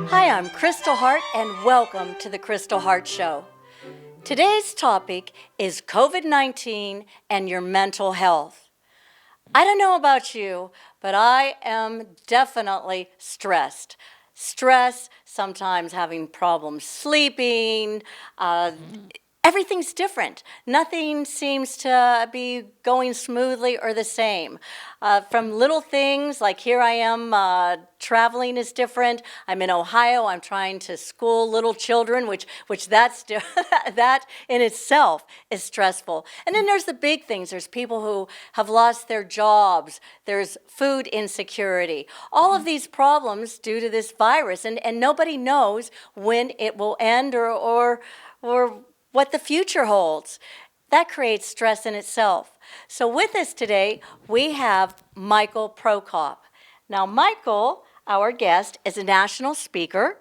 Hi, I'm Kristal Hart, and welcome to the Kristal Hart Show. Today's topic is COVID-19 and your mental health. I don't know about you, but I am definitely stressed. Stress, sometimes having problems sleeping, everything's different. Nothing seems to be going smoothly or the same. From little things like here I am, traveling is different. I'm in Ohio. I'm trying to school little children, which that in itself is stressful. And then there's the big things. There's people who have lost their jobs. There's food insecurity. All of these problems due to this virus, and nobody knows when it will end or what the future holds. That creates stress in itself. So with us today, we have Michael Prokop. Now, Michael, our guest, is a national speaker.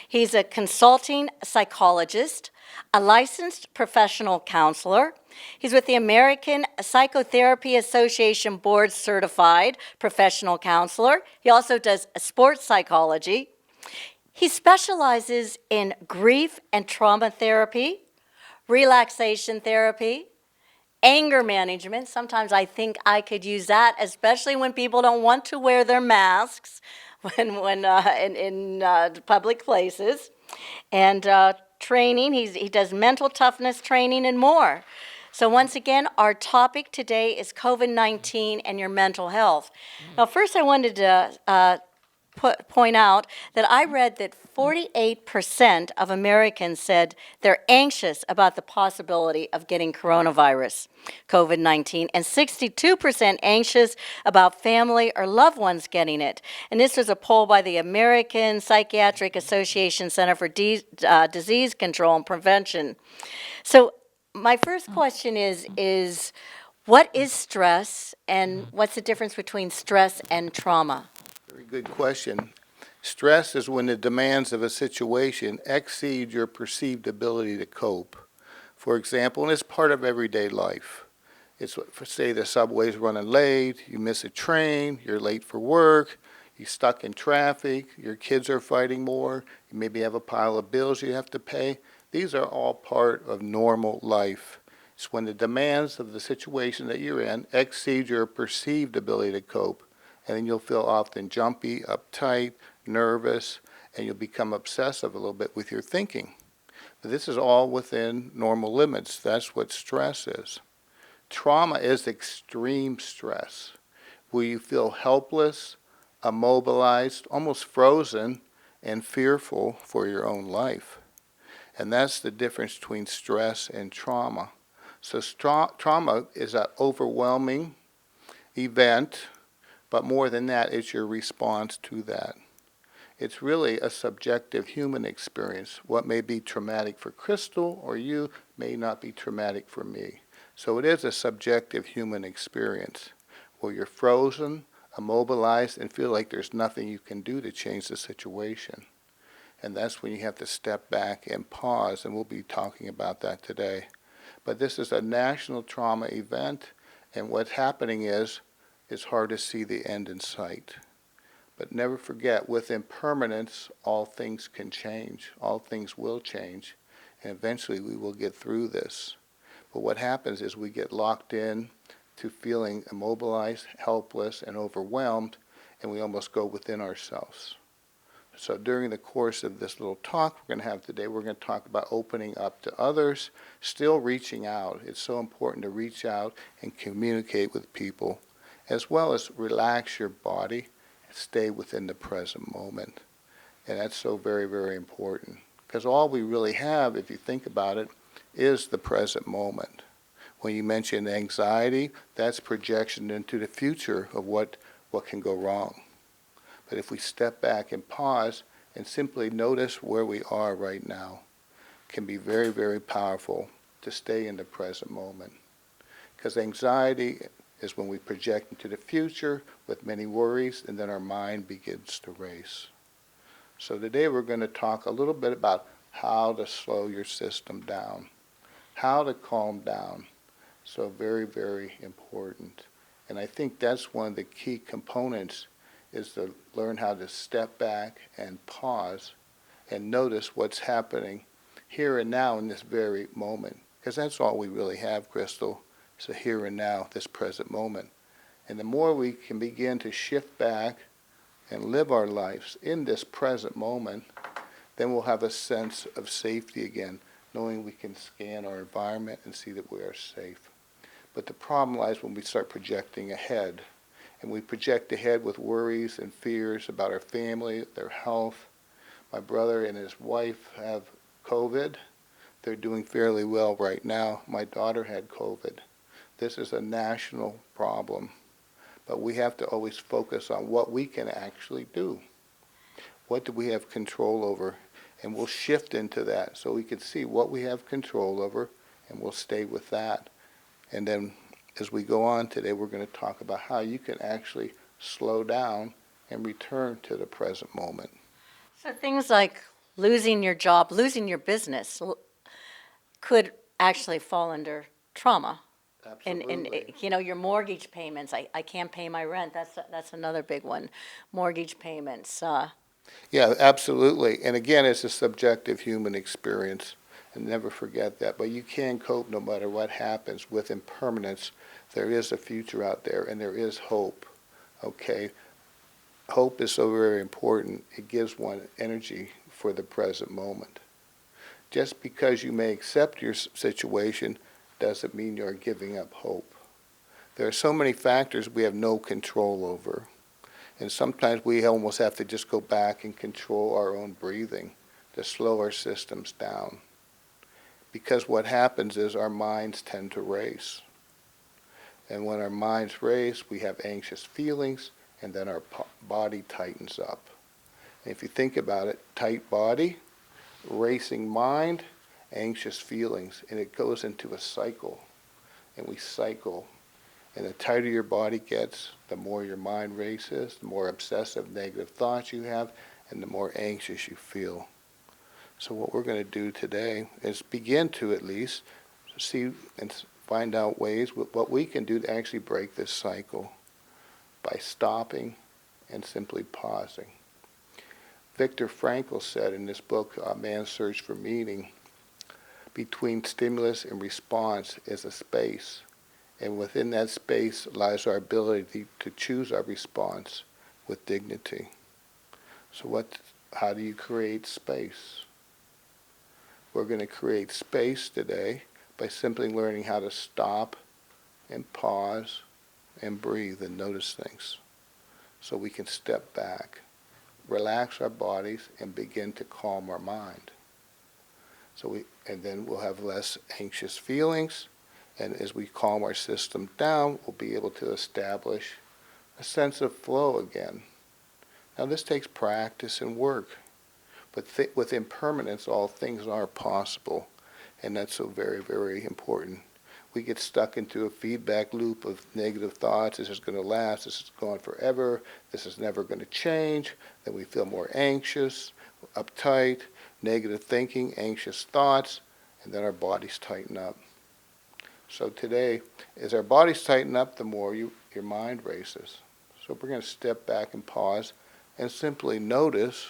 He's a consulting psychologist, a licensed professional counselor. He's with the American Psychotherapy Association Board Certified Professional Counselor. He also does sports psychology. He specializes in grief and trauma therapy, relaxation therapy, anger management. Sometimes I think I could use that, especially when people don't want to wear their masks when in public places. And training, he does mental toughness training and more. So once again, our topic today is COVID-19 and your mental health. Now, first I wanted to point out that I read that 48% of Americans said they're anxious about the possibility of getting coronavirus, COVID-19, and 62% anxious about family or loved ones getting it. And this was a poll by the American Psychiatric Association Center for Disease Control and Prevention. So my first question is what is stress, and what's the difference between stress and trauma? Very good question. Stress is when the demands of a situation exceed your perceived ability to cope. For example, and it's part of everyday life. It's, say, the subway's running late, you miss a train, you're late for work, you're stuck in traffic, your kids are fighting more, you maybe have a pile of bills you have to pay. These are all part of normal life. It's when the demands of the situation that you're in exceed your perceived ability to cope. And then you'll feel often jumpy, uptight, nervous, and you'll become obsessive a little bit with your thinking. But this is all within normal limits. That's what stress is. Trauma is extreme stress, where you feel helpless, immobilized, almost frozen, and fearful for your own life. And that's the difference between stress and trauma. So trauma is an overwhelming event, but more than that, it's your response to that. It's really a subjective human experience. What may be traumatic for Kristal or you may not be traumatic for me. So it is a subjective human experience where you're frozen, immobilized, and feel like there's nothing you can do to change the situation. And that's when you have to step back and pause, and we'll be talking about that today. But this is a national trauma event, and what's happening is it's hard to see the end in sight. But never forget, with impermanence, all things can change. All things will change. And eventually we will get through this. But what happens is we get locked in to feeling immobilized, helpless, and overwhelmed, and we almost go within ourselves. So during the course of this little talk we're going to have today, we're going to talk about opening up to others, still reaching out. It's so important to reach out and communicate with people, as well as relax your body and stay within the present moment. And that's so very, very important. Because all we really have, if you think about it, is the present moment. When you mention anxiety, that's projection into the future of what can go wrong. But if we step back and pause and simply notice where we are right now, it can be very, very powerful to stay in the present moment. Because anxiety is when we project into the future with many worries, and then our mind begins to race. So today we're going to talk a little bit about how to slow your system down, how to calm down. So very, very important. And I think that's one of the key components is to learn how to step back and pause and notice what's happening here and now in this very moment. Because that's all we really have, Kristal, is the here and now, this present moment. And the more we can begin to shift back and live our lives in this present moment, then we'll have a sense of safety again, knowing we can scan our environment and see that we are safe. But the problem lies when we start projecting ahead. And we project ahead with worries and fears about our family, their health. My brother and his wife have COVID. They're doing fairly well right now. My daughter had COVID. This is a national problem. But we have to always focus on what we can actually do. What do we have control over? And we'll shift into that so we can see what we have control over, and we'll stay with that. And then as we go on today, we're going to talk about how you can actually slow down and return to the present moment. So things like losing your job, losing your business could actually fall under trauma. Absolutely. And your mortgage payments, I can't pay my rent. That's another big one. Mortgage payments. Yeah, absolutely. And again, it's a subjective human experience, and never forget that. But you can cope no matter what happens with impermanence. There is a future out there, and there is hope. Okay? Hope is so very important. It gives one energy for the present moment. Just because you may accept your situation doesn't mean you're giving up hope. There are so many factors we have no control over. And sometimes we almost have to just go back and control our own breathing to slow our systems down. Because what happens is our minds tend to race. And when our minds race, we have anxious feelings, and then our body tightens up. And if you think about it, tight body, racing mind, anxious feelings, and it goes into a cycle. And we cycle. And the tighter your body gets, the more your mind races, the more obsessive negative thoughts you have, and the more anxious you feel. So what we're going to do today is begin to at least see and find out ways what we can do to actually break this cycle by stopping and simply pausing. Viktor Frankl said in this book, Man's Search for Meaning, between stimulus and response is a space. And within that space lies our ability to choose our response with dignity. So how do you create space? We're going to create space today by simply learning how to stop and pause and breathe and notice things. So we can step back, relax our bodies, and begin to calm our mind. And then we'll have less anxious feelings. And as we calm our system down, we'll be able to establish a sense of flow again. Now this takes practice and work, but with impermanence, all things are possible, and that's so very, very important. We get stuck into a feedback loop of negative thoughts. This is going to last. This is going forever. This is never going to change. Then we feel more anxious, uptight, negative thinking, anxious thoughts, and then our bodies tighten up. So today, as our bodies tighten up, the more your mind races. So we're going to step back and pause and simply notice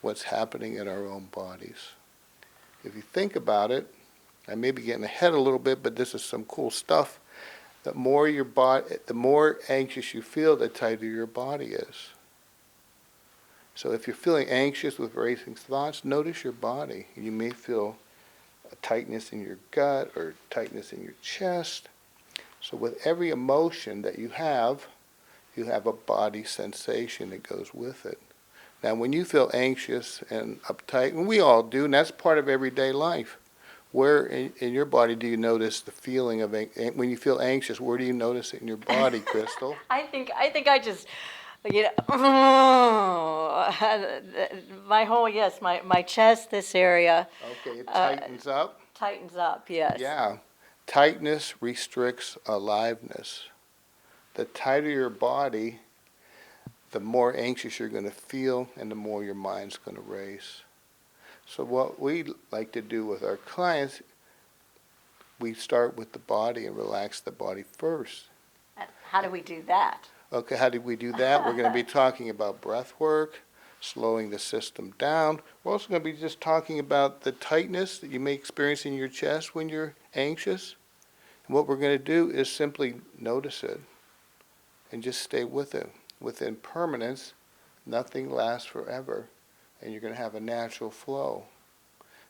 what's happening in our own bodies. If you think about it, I may be getting ahead a little bit, but this is some cool stuff. The more anxious you feel, the tighter your body is. So if you're feeling anxious with racing thoughts, notice your body. You may feel a tightness in your gut or tightness in your chest. So with every emotion that you have a body sensation that goes with it. Now when you feel anxious and uptight, and we all do, and that's part of everyday life, where in your body do you notice the feeling of, when you feel anxious, where do you notice it in your body, Kristal? I think I just, my chest, this area. Okay, it tightens up? Tightens up, yes. Yeah. Tightness restricts aliveness. The tighter your body, the more anxious you're going to feel, and the more your mind's going to race. So what we like to do with our clients, we start with the body and relax the body first. How do we do that? Okay, how did we do that? We're going to be talking about breath work, slowing the system down. We're also going to be just talking about the tightness that you may experience in your chest when you're anxious. And what we're going to do is simply notice it and just stay with it. With impermanence, nothing lasts forever, and you're going to have a natural flow.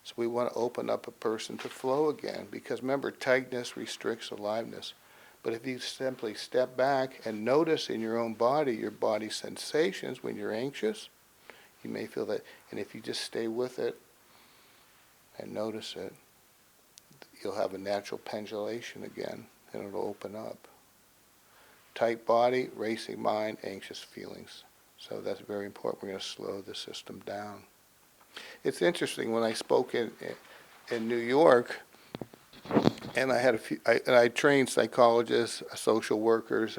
So we want to open up a person to flow again, because remember, tightness restricts aliveness. But if you simply step back and notice in your own body, your body sensations when you're anxious, you may feel that. And if you just stay with it and notice it, you'll have a natural pendulation again, and it'll open up. Tight body, racing mind, anxious feelings. So that's very important. We're going to slow the system down. It's interesting, when I spoke in New York, and I had I trained psychologists, social workers,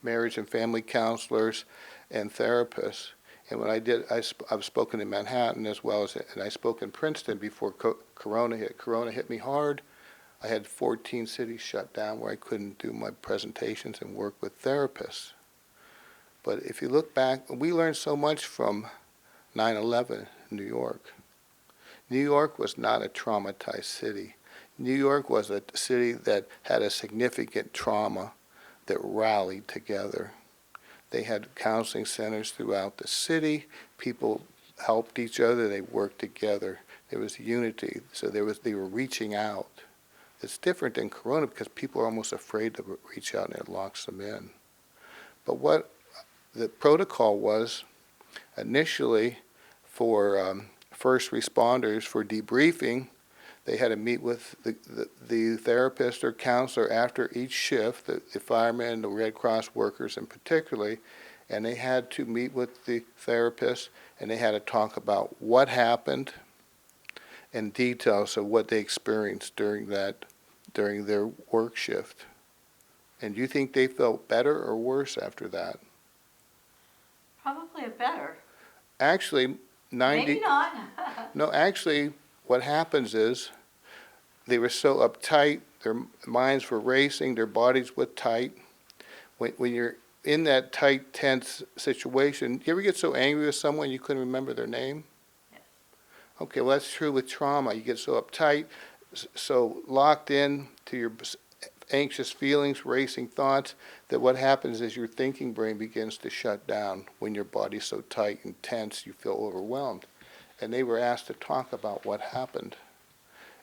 marriage and family counselors, and therapists. And when I did, I've spoken in Manhattan as well as, and I spoke in Princeton before Corona hit. Corona hit me hard. I had 14 cities shut down where I couldn't do my presentations and work with therapists. But if you look back, we learned so much from 9/11 in New York. New York was not a traumatized city. New York was a city that had a significant trauma that rallied together. They had counseling centers throughout the city. People helped each other. They worked together. There was unity. So they were reaching out. It's different than Corona because people are almost afraid to reach out, and it locks them in. But what the protocol was initially for first responders for debriefing, they had to meet with the therapist or counselor after each shift, the firemen, the Red Cross workers in particularly, and they had to meet with the therapist, and they had to talk about what happened in details of what they experienced during their work shift. And do you think they felt better or worse after that? Probably a better. Actually, Maybe not. No, actually, what happens is they were so uptight, their minds were racing, their bodies were tight. When you're in that tight, tense situation, you ever get so angry with someone you couldn't remember their name? Yes. Okay, well, that's true with trauma. You get so uptight, so locked in to your anxious feelings, racing thoughts, that what happens is your thinking brain begins to shut down. When your body's so tight and tense, you feel overwhelmed. And they were asked to talk about what happened.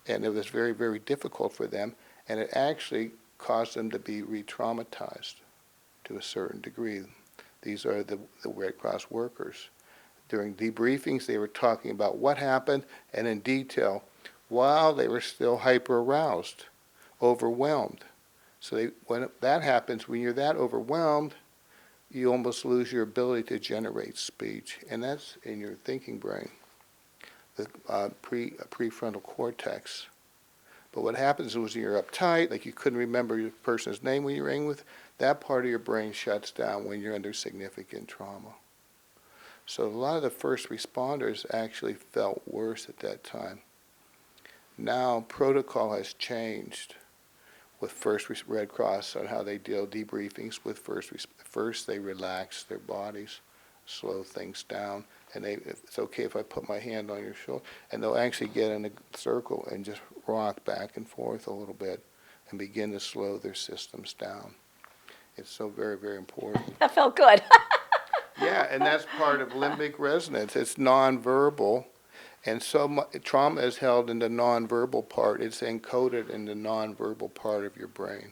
And it was very, very difficult for them, and it actually caused them to be re-traumatized to a certain degree. These are the Red Cross workers. During debriefings, they were talking about what happened and in detail while they were still hyper-aroused, overwhelmed. So when that happens, when you're that overwhelmed, you almost lose your ability to generate speech, and that's in your thinking brain, the prefrontal cortex. But what happens is when you're uptight, like you couldn't remember your person's name when you were angry with, that part of your brain shuts down when you're under significant trauma. So a lot of the first responders actually felt worse at that time. Now protocol has changed with First Red Cross on how they deal debriefings with first they relax their bodies, slow things down, and it's okay if I put my hand on your shoulder, and they'll actually get in a circle and just rock back and forth a little bit and begin to slow their systems down. It's so very, very important. That felt good. Yeah, and that's part of limbic resonance. It's nonverbal. And so trauma is held in the nonverbal part. It's encoded in the nonverbal part of your brain.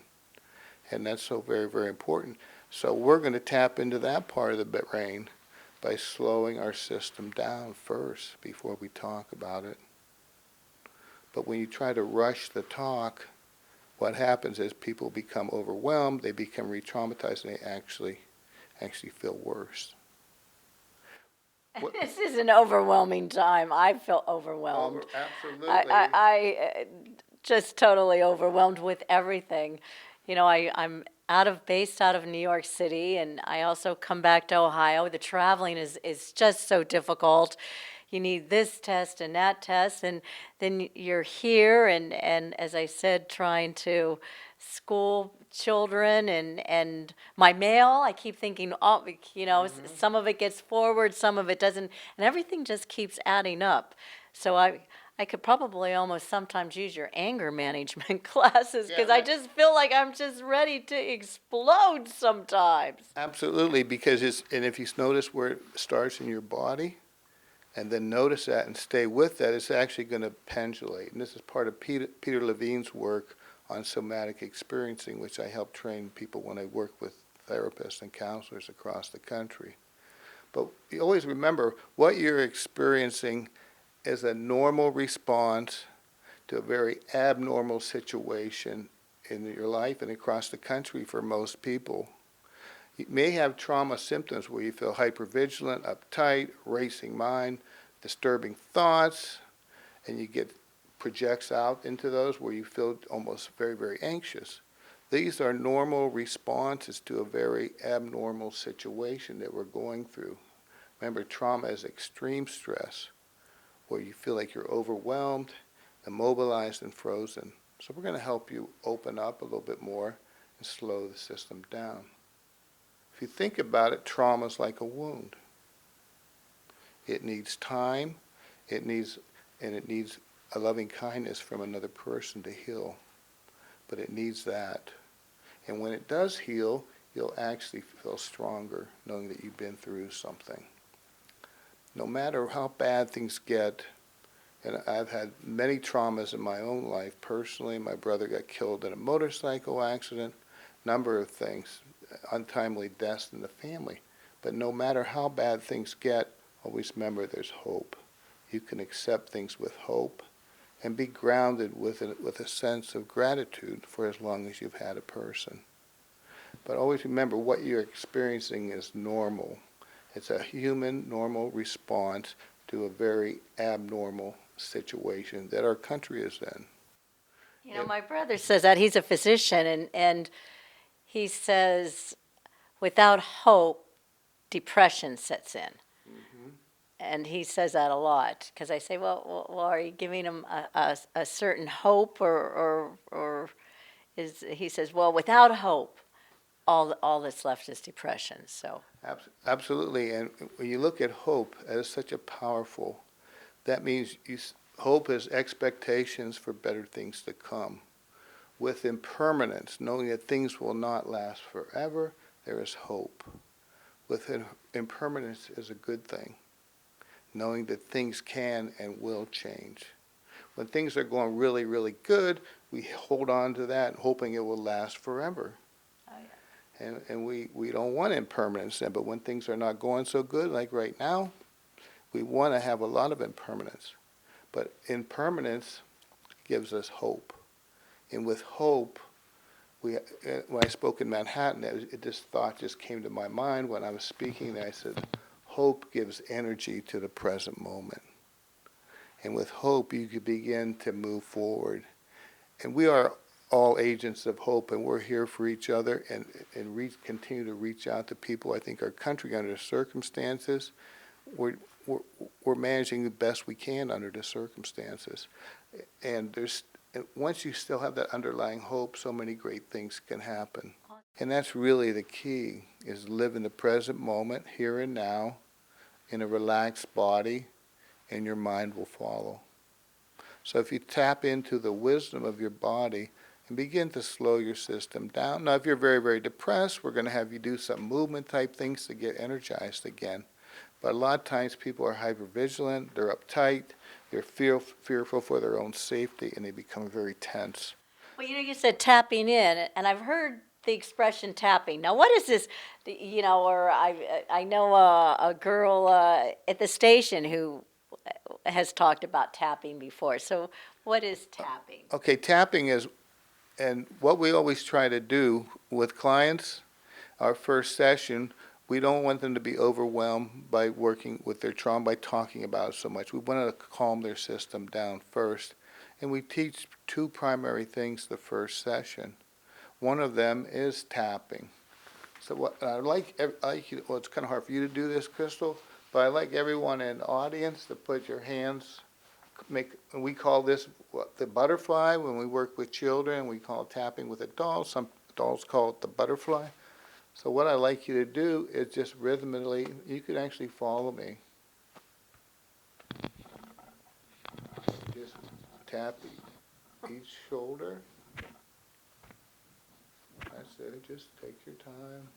And that's so very, very important. So we're going to tap into that part of the brain by slowing our system down first before we talk about it. But when you try to rush the talk, what happens is people become overwhelmed, they become re-traumatized, and they actually feel worse. This is an overwhelming time. I feel overwhelmed. Absolutely. I just totally overwhelmed with everything. You know, I'm based out of New York City, and I also come back to Ohio. The traveling is just so difficult. You need this test and that test, and then you're here, and as I said, trying to school children and my mail. I keep thinking, oh, some of it gets forward, some of it doesn't, and everything just keeps adding up. So I could probably almost sometimes use your anger management classes because I just feel like I'm just ready to explode sometimes. Absolutely, because and if you notice where it starts in your body, and then notice that and stay with that, it's actually going to pendulate. And this is part of Peter Levine's work on somatic experiencing, which I help train people when I work with therapists and counselors across the country. But you always remember what you're experiencing is a normal response to a very abnormal situation in your life and across the country for most people. You may have trauma symptoms where you feel hypervigilant, uptight, racing mind, disturbing thoughts, and you get projects out into those where you feel almost very, very anxious. These are normal responses to a very abnormal situation that we're going through. Remember, trauma is extreme stress, where you feel like you're overwhelmed, immobilized, and frozen. So we're going to help you open up a little bit more and slow the system down. If you think about it, trauma is like a wound. It needs time, it needs a loving kindness from another person to heal. But it needs that. And when it does heal, you'll actually feel stronger knowing that you've been through something. No matter how bad things get, and I've had many traumas in my own life personally. My brother got killed in a motorcycle accident, number of things, untimely deaths in the family. But no matter how bad things get, always remember there's hope. You can accept things with hope and be grounded with a sense of gratitude for as long as you've had a person. But always remember what you're experiencing is normal. It's a human, normal response to a very abnormal situation that our country is in. My brother says that he's a physician, and he says, without hope, depression sets in. Mm-hmm. And he says that a lot because I say, well, are you giving him a certain hope, or is he says, well, without hope, all that's left is depression. So Absolutely, and when you look at hope as such a powerful, that means hope is expectations for better things to come. With impermanence, knowing that things will not last forever, there is hope. With impermanence is a good thing, knowing that things can and will change. When things are going really, really good, we hold on to that, hoping it will last forever. And we don't want impermanence then, but when things are not going so good, like right now, we want to have a lot of impermanence. But impermanence gives us hope. And with hope, when I spoke in Manhattan, this thought just came to my mind when I was speaking there. I said, hope gives energy to the present moment. And with hope, you can begin to move forward. And we are all agents of hope, and we're here for each other and continue to reach out to people. I think our country, under the circumstances, we're managing the best we can under the circumstances. And once you still have that underlying hope, so many great things can happen. And that's really the key, is live in the present moment, here and now, in a relaxed body, and your mind will follow. So if you tap into the wisdom of your body and begin to slow your system down. Now, if you're very, very depressed, we're going to have you do some movement type things to get energized again. But a lot of times people are hypervigilant, they're uptight, they're fearful for their own safety, and they become very tense. well, you said tapping in, and I've heard the expression tapping. Now, what is this? Or I know a girl at the station who has talked about tapping before. So, what is tapping? Okay, tapping is, and what we always try to do with clients, our first session, we don't want them to be overwhelmed by working with their trauma, by talking about it so much. We want to calm their system down first. And we teach two primary things the first session. One of them is tapping. So what I like well, it's kind of hard for you to do this, Kristal, but I like everyone in the audience to put your hands we call this the butterfly when we work with children. We call it tapping with adults. Some adults call it the butterfly. So what I'd like you to do is just rhythmically, you could actually follow me. Just tap each shoulder. That's it. Just take your time.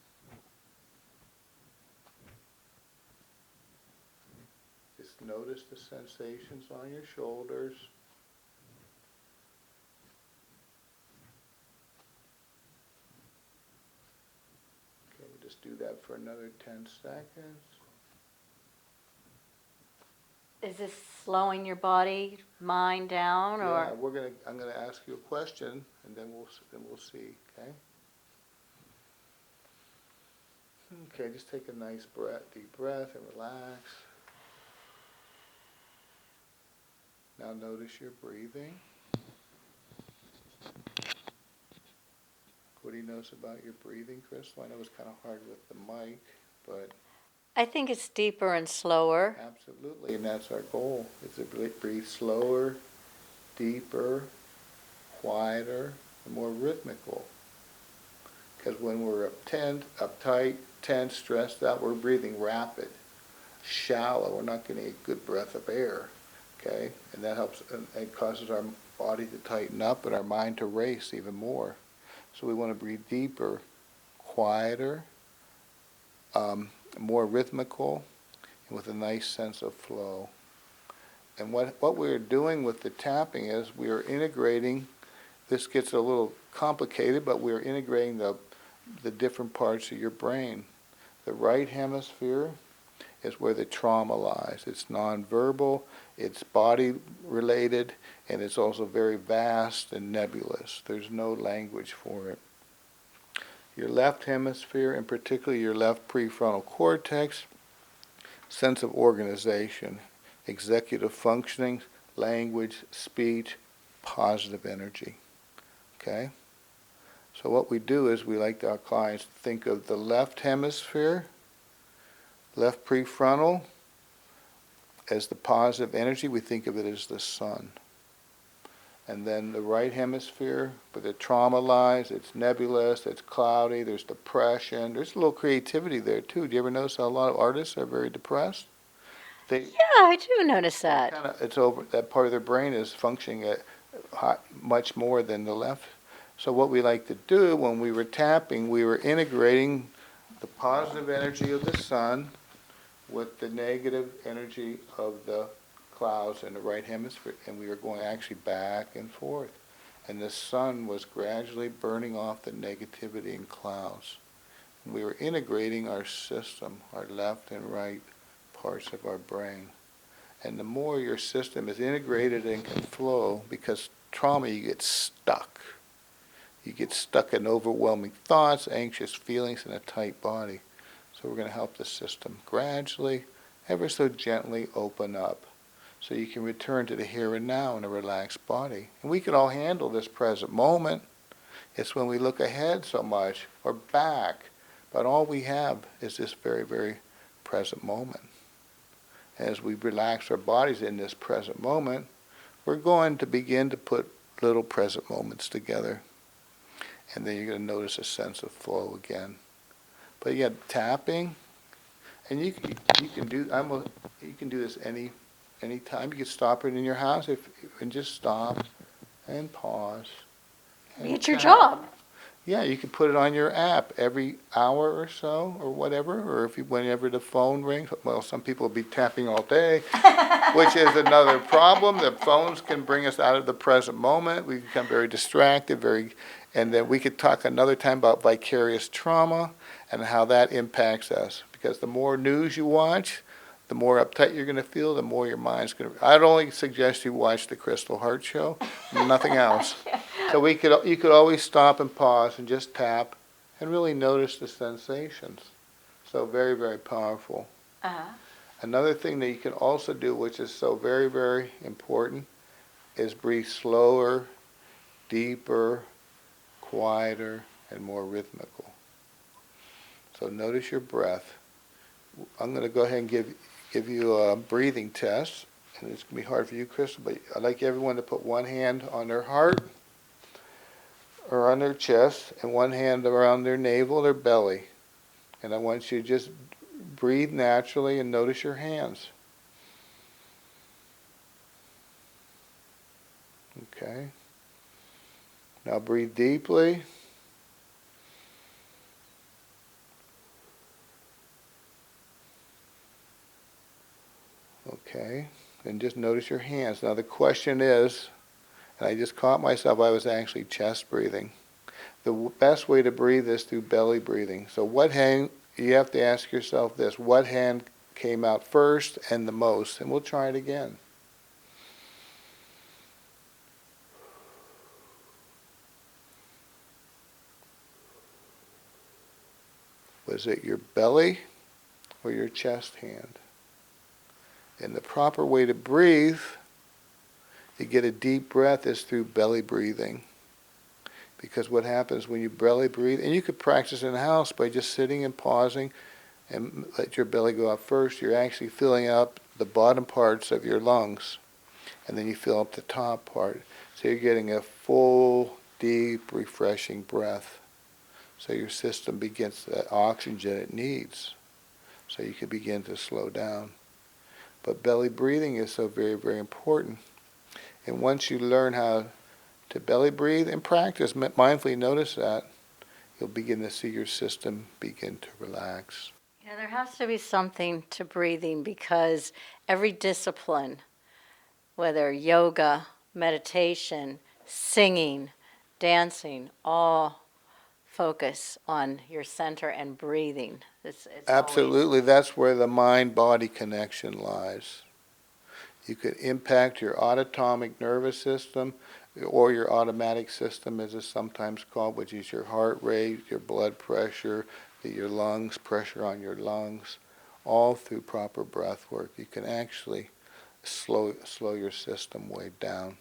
Just notice the sensations on your shoulders. Okay, we'll just do that for another 10 seconds. Is this slowing your body, mind down, Yeah, or? I'm gonna ask you a question, and then we'll see. Okay. Okay, just take a nice deep breath, and relax. Now notice your breathing. What do you notice about your breathing, Kristal? I know it's kind of hard with the mic, but I think it's deeper and slower. absolutely, and that's our goal, is to breathe slower, deeper, quieter, and more rhythmical. Because when we're uptight, tense, stressed out, we're breathing rapid, shallow. We're not getting a good breath of air, okay? And that helps, and it causes our body to tighten up and our mind to race even more. So we want to breathe deeper, quieter, more rhythmical, and with a nice sense of flow. And what we're doing with the tapping is we are integrating, this gets a little complicated, but we're integrating the different parts of your brain. The right hemisphere is where the trauma lies. It's nonverbal, it's body related, and it's also very vast and nebulous. There's no language for it. Your left hemisphere, and particularly your left prefrontal cortex, sense of organization, executive functioning, language, speech, positive energy. Okay? So what we do is we like our clients to think of the left hemisphere, left prefrontal, as the positive energy. We think of it as the sun. And then the right hemisphere, where the trauma lies, it's nebulous, it's cloudy, there's depression. There's a little creativity there too. Do you ever notice how a lot of artists are very depressed? Yeah, I do notice that. It's over. That part of their brain is functioning at much more than the left. So what we like to do when we were tapping, we were integrating the positive energy of the sun with the negative energy of the clouds in the right hemisphere, and we were going actually back and forth. And the sun was gradually burning off the negativity in clouds. And we were integrating our system, our left and right parts of our brain. And the more your system is integrated and can flow, because trauma, you get stuck. You get stuck in overwhelming thoughts, anxious feelings, and a tight body. So we're going to help the system gradually, ever so gently open up, so you can return to the here and now in a relaxed body. And we can all handle this present moment. It's when we look ahead so much, or back, but all we have is this very, very present moment. As we relax our bodies in this present moment, we're going to begin to put little present moments together. And then you're going to notice a sense of flow again. But yeah, tapping, and you can do this any time. You can stop it in your house and just stop and pause. And It's your tap. job. Yeah, you can put it on your app every hour or so, or whatever, or whenever the phone rings. Well, some people will be tapping all day, which is another problem. The phones can bring us out of the present moment. We become very distracted, and then we could talk another time about vicarious trauma and how that impacts us. Because the more news you watch, the more uptight you're going to feel, the more your mind's going to. I'd only suggest you watch the Kristal Hart show, nothing else. So you could always stop and pause and just tap and really notice the sensations. So very, very powerful. Uh-huh. Another thing that you can also do, which is so very, very important, is breathe slower, deeper, quieter, and more rhythmical. So notice your breath. I'm going to go ahead and give you a breathing test, and it's going to be hard for you, Kristal, but I'd like everyone to put one hand on their heart or on their chest and one hand around their navel, their belly. And I want you to just breathe naturally and notice your hands. Okay. Now breathe deeply. Okay. And just notice your hands. Now the question is, and I just caught myself, I was actually chest breathing. The best way to breathe is through belly breathing. So what hand, you have to ask yourself this, what hand came out first and the most? And we'll try it again. Was it your belly or your chest hand? And the proper way to breathe, to get a deep breath, is through belly breathing. Because what happens when you belly breathe, and you could practice in the house by just sitting and pausing and let your belly go out first, you're actually filling up the bottom parts of your lungs. And then you fill up the top part. So you're getting a full, deep, refreshing breath. So your system begins the oxygen it needs. So you can begin to slow down. But belly breathing is so very, very important. And once you learn how to belly breathe and practice, mindfully notice that, you'll begin to see your system begin to relax. Yeah, there has to be something to breathing because every discipline, whether yoga, meditation, singing, dancing, all focus on your center and breathing. It's Absolutely, that's where the mind-body connection lies. You could impact your autonomic nervous system, or your automatic system, as it's sometimes called, which is your heart rate, your blood pressure, your lungs, pressure on your lungs, all through proper breath work. You can actually slow your system way down.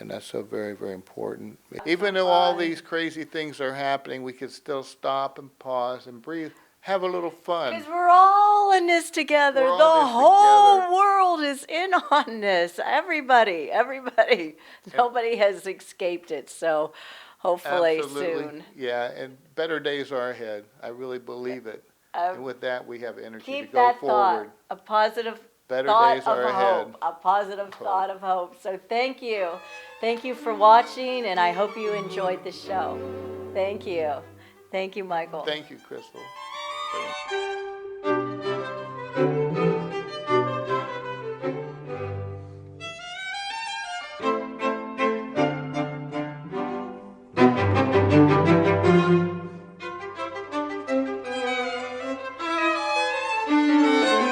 And that's so very, very important. Even though all these crazy things are happening, we can still stop and pause and breathe. Have a little fun. Because we're all in this together. We're all The in this whole together. world is in on this. Everybody. Nobody has escaped it. So hopefully Absolutely. soon. Yeah, and better days are ahead. I really believe it. And with that, we have energy to Keep go that forward. thought, a positive Better thought days of are ahead. hope, a positive thought of hope. So thank you. Thank you for watching, and I hope you enjoyed the show. Thank you. Thank you, Michael. Thank you, Kristal.